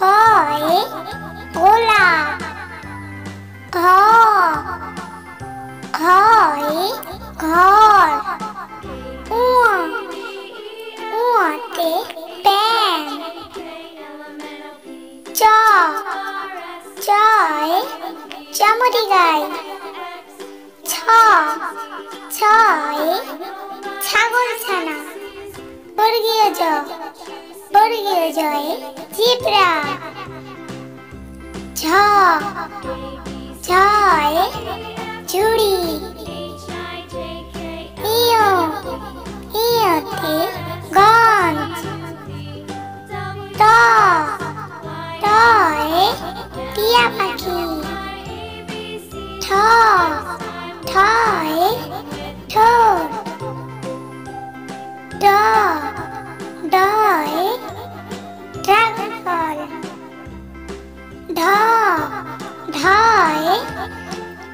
কয়ে গোলাপ। ঘ ঘয়ে ঘর। উয়াতে প্যান। চয়ে চামড়ি গাই। ছয়ে ছাগল ছানা। বর্গীয় জয়ে জিব্রা। ঝয়ে ঝুড়ি। ইয়তে গঞ্জ। টয়ে টিয়া পাখি। ঠয়ে ঠোঁট। ডয়ে ড্রাগন ফল। ঢয়ে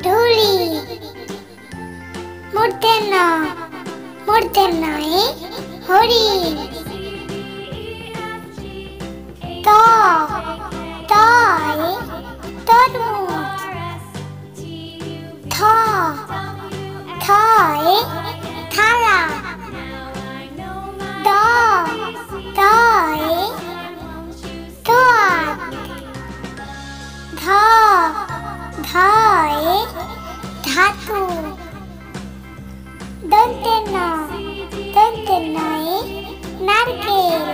ঢুলি। মূর্ধন্যয়ে হরিণ। তয়ে তরমুজ। থয়ে থালা। দয়ে দোয়াত। ধয়ে ধাতু। দন্তেন্নয়ে নারকেল।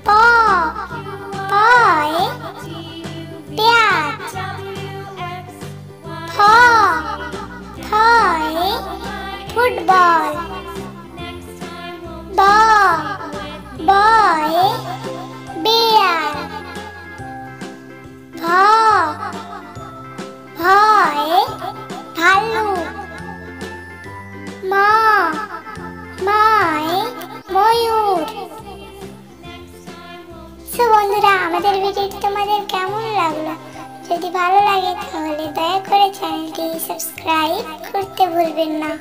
পয়ে পেঁয়াজ। ফয়ে ফুটবল। বয়ে বিড়াল। ভয়ে ভাল্লুক। ময়ে ময়ূর। সো বন্ধুরা, আমাদের ভিডিওটি তোমাদের কেমন লাগলো? যদি ভালো লাগে তাহলে দয়া করে চ্যানেলটি সাবস্ক্রাইব করতে ভুলবেন না।